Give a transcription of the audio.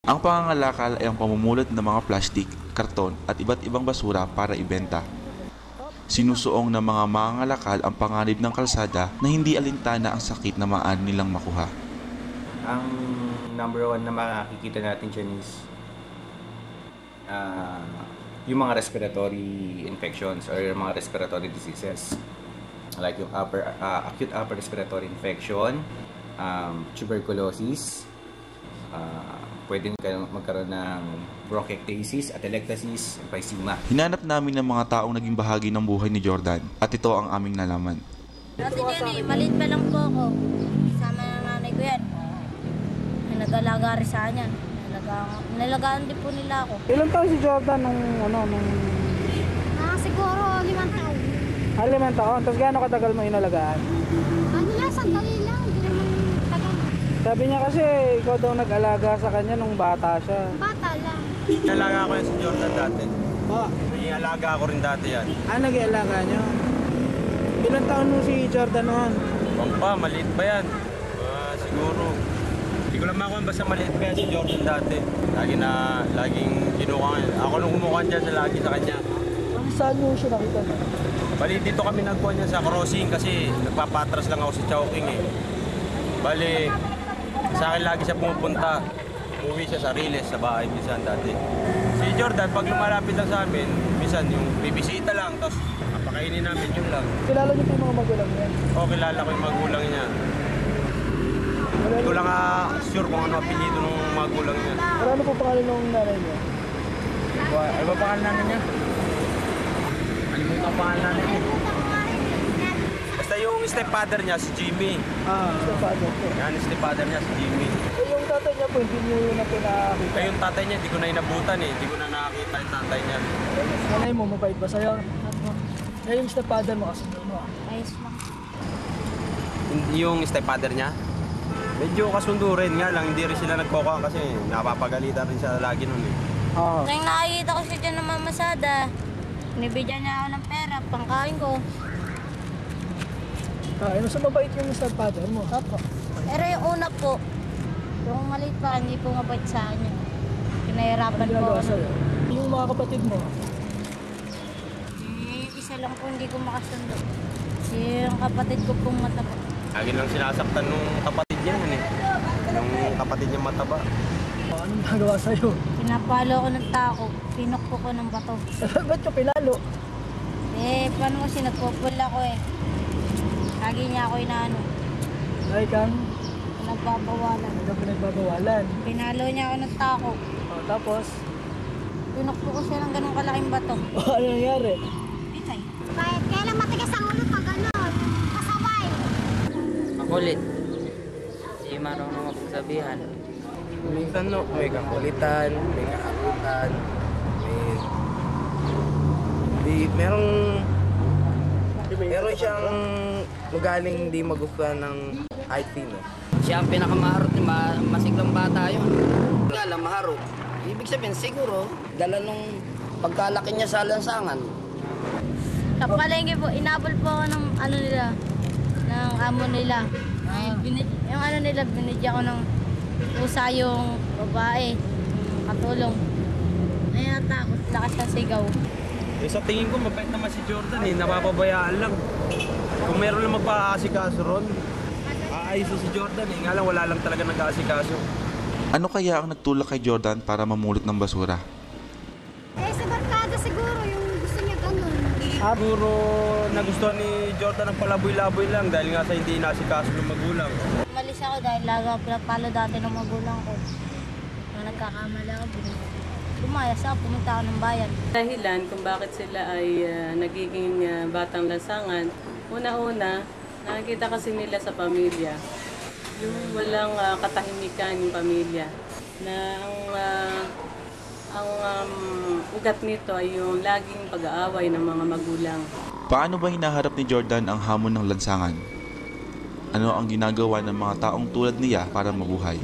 Ang pangangalakal ay ang pamumulot ng mga plastik, karton at iba't ibang basura para ibenta. Sinusuong ng mga mangangalakal ang panganib ng kalsada na hindi alintana ang sakit na maaari nilang makuha. Ang number one na makikita natin dyan is yung mga respiratory infections or yung mga respiratory diseases. Like yung acute upper respiratory infection, tuberculosis, pwede magkaroon ng bronchiectasis, atelectasis, emphysema. Hinanap namin ng mga taong naging bahagi ng buhay ni Jordan at ito ang aming nalaman. Kasi Jenny, maliit pa lang po ako. Sama ng nanay ko yan. Nag-alaga rin sa kanya. Nalagaan din po nila ako. Ilan taon si Jordan nung Siguro 5 taon. 5 taon? Tapos gaano katagal mo inalagaan? Ano lang, sandali lang. Hindi naman tagal. Sabi niya kasi ikaw daw nag-alaga sa kanya nung bata siya. Bata lang. Nalaga ko yan si Jordan dati. Oh. Naging alaga ko rin dati yan. Nag-alaga niyo? Ilan taon mo si Jordan noon? Bang pa, maliit pa yan. Siguro. Hindi ko lang makuha basta maliit pa yan si Jordan dati. Laging kinuha yan. Ako nung kumukuha dyan sa lagi sa kanya. Saan mo siya nakita? Bali, dito kami nagkuha niya sa crossing kasi nagpapatras lang ako sa Chowking eh. Bali, sa akin lagi siya pumupunta. Umuwi siya sa Riles, sa bahay minsan dati. Si Jordan, pag lumalapit lang sa amin, minsan yung bibisita lang, tapos napakainin namin yun lang. Kilala niyo po yung mga magulang niya? Oo, kilala ko yung magulang niya. Hindi ko lang sure kung ano apelyido ng magulang niya. Ano po pangalan ng nanay niya? Ano ba pangalan namin niya? Alimutan ang pangalan namin niya. Basta yung stepfather niya, si Jimmy. Stepfather po. Yan, stepfather niya, si Jimmy. Yung tatay niya po, hindi niyo na pinakakita. Kaya yung tatay niya, hindi ko na inabutan eh. Hindi ko na nakakita yung tatay niya. Nanay mo, mabait ba sa'yo? Kaya yung stepfather mo, kasunod mo. Ayos lang. Yung stepfather niya, medyo kasundo rin nga lang. Hindi rin sila nagkukuha kasi napapagalitan rin siya lagi nun eh. Nang nakikita ko siya dyan ng mamasada, nibigyan niya ako ng pera, pangkain ko. Ano sa mabait yung stepfather mo? Opo. Pero yung una po, yung maliit pa, hindi po mabait sa kanya. Pinahirapan po ako. Yung mga kapatid mo? Isa lang po hindi ko makasundo. Yung kapatid ko pong mataba. Lagi lang sinasaktan nung kapatid niya yun eh. Nung kapatid niya mataba. Anong nagawa sa'yo? Pinapalo ko ng tako, pinukpo ko ng bato. Ba't ka pinalo? Paano kasi nagpupul ako eh. Lagi niya ako inaano. Ay kang? Pinagbabawalan. Hindi ka pinagbabawalan. Pinalo niya ako ng tako. Tapos? Pinukpo ko siya ng ganong kalaking bato. Ano nangyari? Itay. Kahit kailan matigas ang ulo pag gano'n. Pasaway. Makulit. Hindi marunong magsabihan. Minsan no, may kakulitan, may kakarutan, meron siyang magaling hindi magustuhan ng IT no. Siya ang pinakamaharot, masiglang bata yun. Nga lang, maharot. Ibig sabihin, siguro, dala nung pagkalaki niya sa lansangan. Kapalengke po, inabol po ako ng ano nila, ng amo nila. Yung ano nila, binidya ko ng pusa yung babae, katulong. Ay, natakot, lakas ng sigaw. Sa tingin ko, mabait naman si Jordan eh, napapabayaan lang. Kung meron lang magpa-aasikaso ron, aayos si Jordan eh, nga lang wala lang talaga nag-aasikaso. Ano kaya ang nagtulak kay Jordan para mamulot ng basura? Sa barkada siguro yung gusto niya gano'n. Siguro nagustuhan ni Jordan ang palaboy-laboy lang dahil nga sa hindi nasikaso ng magulang. Umalis ako dahil lagi ako pinapalo dati ng magulang ko. Nung nagkakamali ako, lumayas ako, pumunta ako ng bayan. Dahilan kung bakit sila ay nagiging batang lansangan, una-una, nakikita kasi nila sa pamilya, yung walang katahimikan yung pamilya, na ang ugat nito ay yung laging pag-aaway ng mga magulang. Paano ba hinaharap ni Jordan ang hamon ng lansangan? Ano ang ginagawa ng mga taong tulad niya para mabuhay?